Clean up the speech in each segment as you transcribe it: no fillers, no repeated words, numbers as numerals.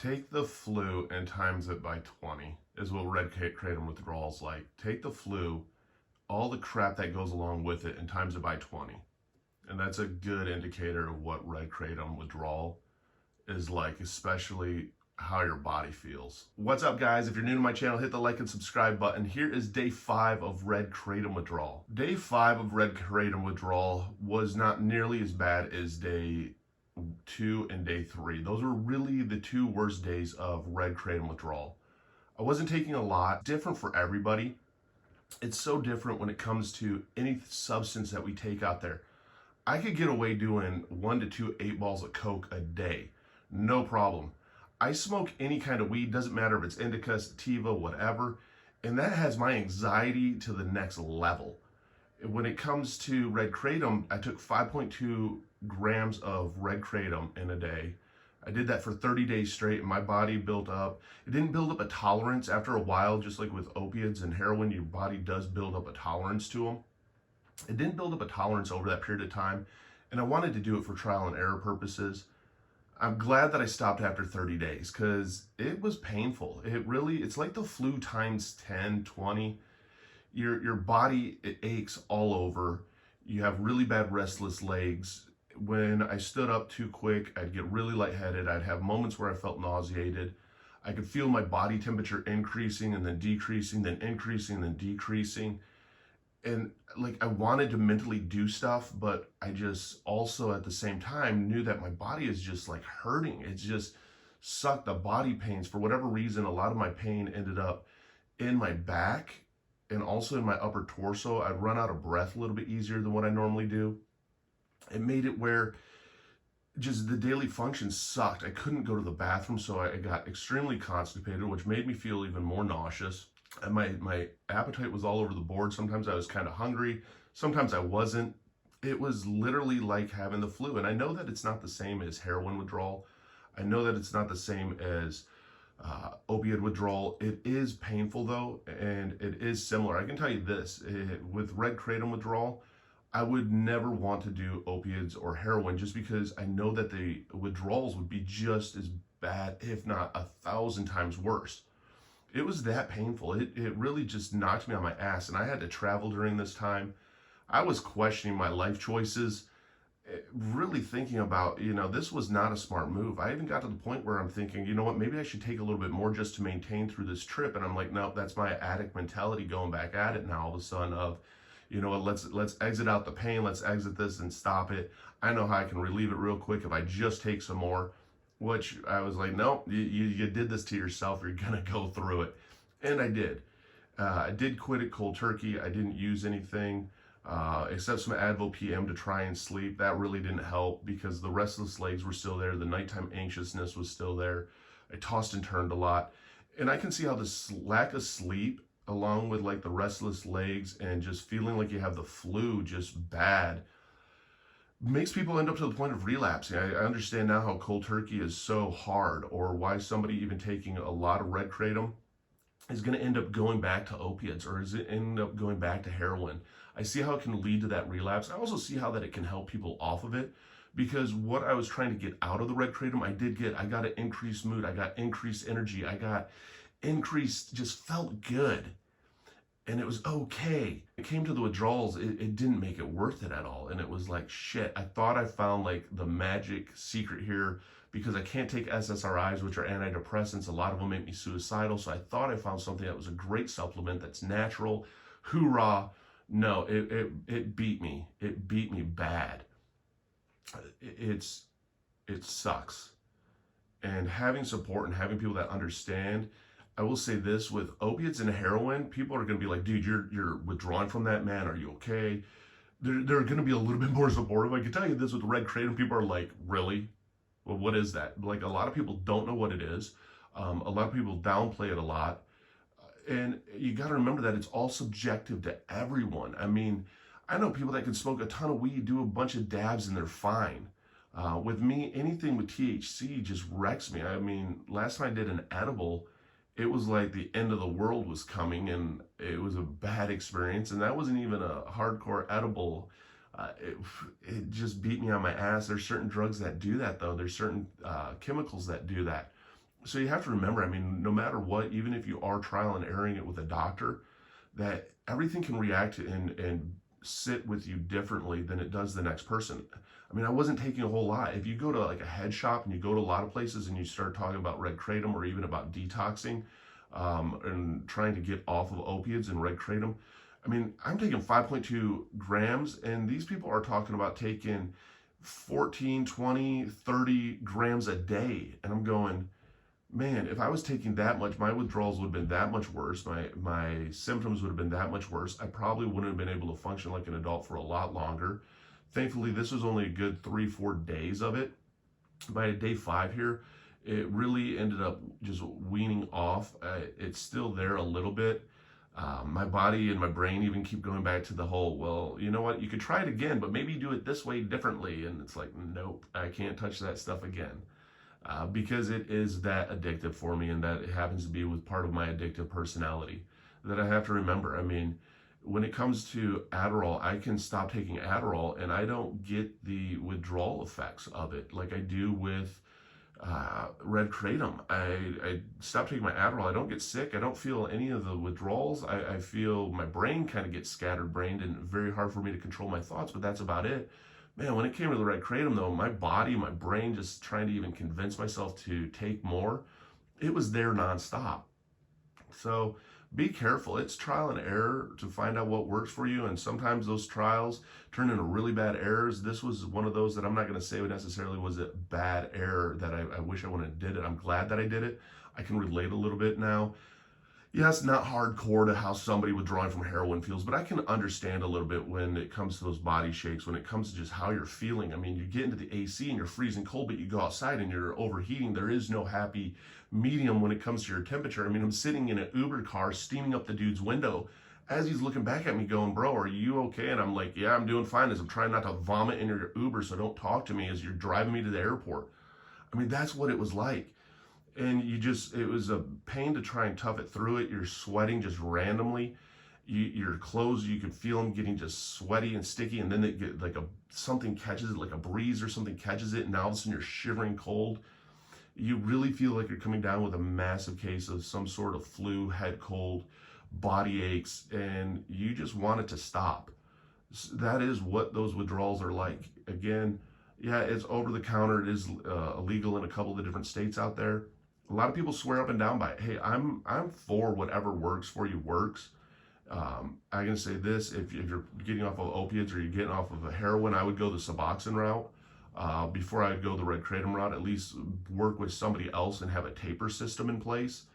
Take the flu and times it by 20 is what Red Kratom Withdrawal is like. Take the flu, all the crap that goes along with it, and times it by 20. And that's a good indicator of what Red Kratom Withdrawal is like, especially how your body feels. What's up, guys? If you're new to my channel, hit the like and subscribe button. Here is day 5 of Red Kratom Withdrawal. Day 5 of Red Kratom Withdrawal was not nearly as bad as day 2 and day 3. Those were really the 2 worst days of Red Kratom Withdrawal. I wasn't taking a lot. Different for everybody. It's so different when it comes to any substance that we take out there. I could get away doing 1 to 2 8 balls of coke a day, no problem. I smoke any kind of weed, doesn't matter if it's indica, sativa, whatever, and that has my anxiety to the next level. When it comes to Red Kratom, I took 5.2 grams of Red Kratom in a day. I did that for 30 days straight, and my body built up. It didn't build up a tolerance after a while, just like with opiates and heroin, your body does build up a tolerance to them. It didn't build up a tolerance over that period of time, and I wanted to do it for trial and error purposes. I'm glad that I stopped after 30 days because it was painful. It's like the flu times 10, 20. Your body, it aches all over. You have really bad restless legs. When I stood up too quick, I'd get really lightheaded. I'd have moments where I felt nauseated. I could feel my body temperature increasing and then decreasing, then increasing, then decreasing. And like I wanted to mentally do stuff, but I just also at the same time knew that my body is just like hurting. It just sucked. The body pains, for whatever reason, a lot of my pain ended up in my back and also in my upper torso. I'd run out of breath a little bit easier than what I normally do. It made it where just the daily functions sucked. I couldn't go to the bathroom, so I got extremely constipated, which made me feel even more nauseous. And my appetite was all over the board. Sometimes I was kind of hungry. Sometimes I wasn't. It was literally like having the flu. And I know that it's not the same as heroin withdrawal. I know that it's not the same as opiate withdrawal. It is painful though, and it is similar. I can tell you this, with Red Kratom Withdrawal, I would never want to do opiates or heroin just because I know that the withdrawals would be just as bad, if not 1,000 times worse. It was that painful. It really just knocked me on my ass, and I had to travel during this time. I was questioning my life choices, really thinking about, this was not a smart move. I even got to the point where I'm thinking, you know what, maybe I should take a little bit more just to maintain through this trip. And I'm like, no, that's my addict mentality going back at it now all of a sudden of, let's exit out the pain, let's exit this and stop it. I know how I can relieve it real quick if I just take some more. Which I was like, no, you did this to yourself. You're going to go through it. And I did. I did quit it cold turkey. I didn't use anything except some Advil PM to try and sleep. That really didn't help because the restless legs were still there. The nighttime anxiousness was still there. I tossed and turned a lot. And I can see how this lack of sleep, along with like the restless legs and just feeling like you have the flu just bad, makes people end up to the point of relapsing. I understand now how cold turkey is so hard, or why somebody even taking a lot of Red Kratom is going to end up going back to opiates, or is it end up going back to heroin. I see how it can lead to that relapse. I also see how that it can help people off of it, because what I was trying to get out of the Red Kratom, I got an increased mood, I got increased energy, I got increased, just felt good. And it was okay. It came to the withdrawals, it didn't make it worth it at all. And it was like, shit, I thought I found like the magic secret here, because I can't take SSRIs, which are antidepressants. A lot of them make me suicidal. So I thought I found something that was a great supplement that's natural. Hoorah. No, it beat me. It beat me bad. It sucks. And having support and having people that understand, I will say this, with opiates and heroin, people are going to be like, dude, you're withdrawing from that, man. Are you okay? They're going to be a little bit more supportive. I can tell you this, with Red Kratom, people are like, really? Well, what is that? Like, a lot of people don't know what it is. A lot of people downplay it a lot. And you got to remember that it's all subjective to everyone. I mean, I know people that can smoke a ton of weed, do a bunch of dabs, and they're fine. With me, anything with THC just wrecks me. I mean, last time I did an edible, it was like the end of the world was coming, and it was a bad experience. And that wasn't even a hardcore edible. It just beat me on my ass. There's certain drugs that do that, though. There's certain chemicals that do that. So you have to remember, I mean, no matter what, even if you are trial and erroring it with a doctor, that everything can react and sit with you differently than it does the next person. I mean, I wasn't taking a whole lot. If you go to like a head shop and you go to a lot of places and you start talking about Red Kratom or even about detoxing and trying to get off of opiates and Red Kratom, I mean, I'm taking 5.2 grams, and these people are talking about taking 14, 20, 30 grams a day. And I'm going, man, if I was taking that much, my withdrawals would have been that much worse. My symptoms would have been that much worse. I probably wouldn't have been able to function like an adult for a lot longer. Thankfully, this was only a good 3-4 days of it. By day 5 here, it really ended up just weaning off. It's still there a little bit. My body and my brain even keep going back to the whole, well, you know what, you could try it again, but maybe do it this way differently. And it's like, nope, I can't touch that stuff again. Because it is that addictive for me, and that it happens to be with part of my addictive personality that I have to remember. I mean, when it comes to Adderall, I can stop taking Adderall and I don't get the withdrawal effects of it like I do with Red Kratom. I stop taking my Adderall. I don't get sick. I don't feel any of the withdrawals. I feel my brain kind of gets scattered-brained and very hard for me to control my thoughts, but that's about it. Man, when it came to the Red Kratom, though, my body, my brain, just trying to even convince myself to take more, it was there nonstop. So be careful. It's trial and error to find out what works for you, and sometimes those trials turn into really bad errors. This was one of those that I'm not going to say necessarily was a bad error that I wish I wouldn't have did it. I'm glad that I did it. I can relate a little bit now. Yes, not hardcore to how somebody withdrawing from heroin feels, but I can understand a little bit when it comes to those body shakes, when it comes to just how you're feeling. I mean, you get into the AC and you're freezing cold, but you go outside and you're overheating. There is no happy medium when it comes to your temperature. I mean, I'm sitting in an Uber car steaming up the dude's window as he's looking back at me going, bro, are you okay? And I'm like, yeah, I'm doing fine, as I'm trying not to vomit in your Uber, so don't talk to me as you're driving me to the airport. I mean, that's what it was like. And it was a pain to try and tough it through it. You're sweating just randomly. Your clothes, you can feel them getting just sweaty and sticky, and then it get like something catches it, like a breeze or something catches it, and all of a sudden you're shivering cold. You really feel like you're coming down with a massive case of some sort of flu, head cold, body aches, and you just want it to stop. That is what those withdrawals are like. Again, yeah, it's over the counter. It is illegal in a couple of the different states out there. A lot of people swear up and down by it. Hey, I'm for whatever works for you works. I can say this, if you're getting off of opiates or you're getting off of a heroin, I would go the Suboxone route. Before I would go the Red Kratom route, at least work with somebody else and have a taper system in place.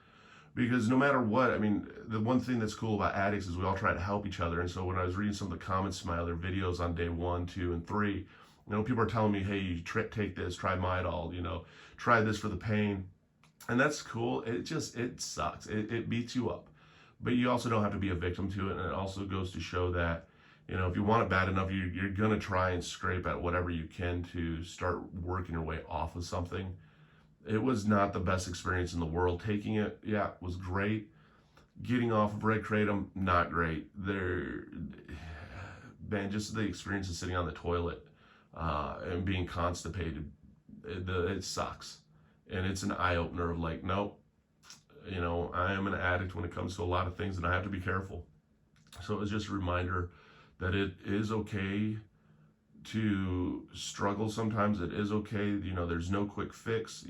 Because no matter what, I mean, the one thing that's cool about addicts is we all try to help each other. And so when I was reading some of the comments from my other videos on day 1, 2, and 3, you know, people are telling me, hey, you take this, try Midol, you know, try this for the pain. And that's cool. It sucks. It beats you up. But you also don't have to be a victim to it. And it also goes to show that, you know, if you want it bad enough, you're going to try and scrape at whatever you can to start working your way off of something. It was not the best experience in the world. Taking it, yeah, was great. Getting off of Red Kratom, not great. Man, just the experience of sitting on the toilet and being constipated, it sucks. And it's an eye-opener of like, nope, you know, I am an addict when it comes to a lot of things, and I have to be careful. So it was just a reminder that it is okay to struggle sometimes. It is okay, you know, there's no quick fix.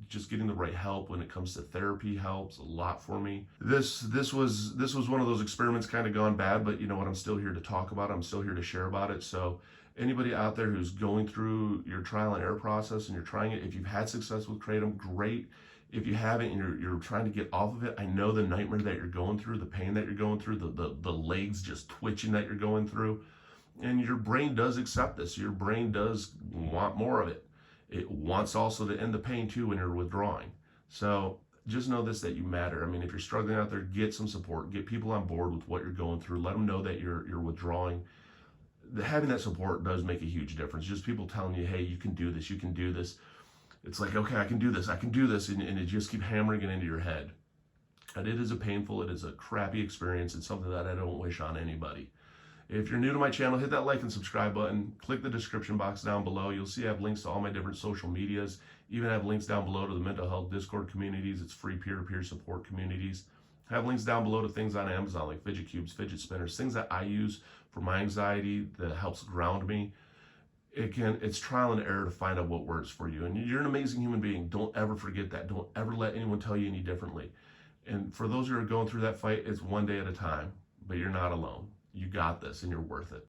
Just getting the right help when it comes to therapy helps a lot for me. This was one of those experiments kind of gone bad, but you know what, I'm still here to talk about it. I'm still here to share about it. So anybody out there who's going through your trial and error process and you're trying it, if you've had success with Kratom, great. If you haven't and you're trying to get off of it, I know the nightmare that you're going through, the pain that you're going through, the legs just twitching that you're going through. And your brain does accept this. Your brain does want more of it. It wants also to end the pain too when you're withdrawing. So just know this, that you matter. I mean, if you're struggling out there, get some support. Get people on board with what you're going through. Let them know that you're withdrawing. Having that support does make a huge difference. Just people telling you, hey, you can do this, you can do this. It's like, okay, I can do this, and it just keep hammering it into your head. And it is a painful, it is a crappy experience. It's something that I don't wish on anybody. If you're new to my channel, hit that like and subscribe button. Click the description box down below. You'll see I have links to all my different social medias. Even have links down below to the mental health Discord communities. It's free peer-to-peer support communities. I have links down below to things on Amazon like fidget cubes, fidget spinners, things that I use for my anxiety that helps ground me. It's trial and error to find out what works for you. And you're an amazing human being. Don't ever forget that. Don't ever let anyone tell you any differently. And for those who are going through that fight, it's one day at a time, but you're not alone. You got this and you're worth it.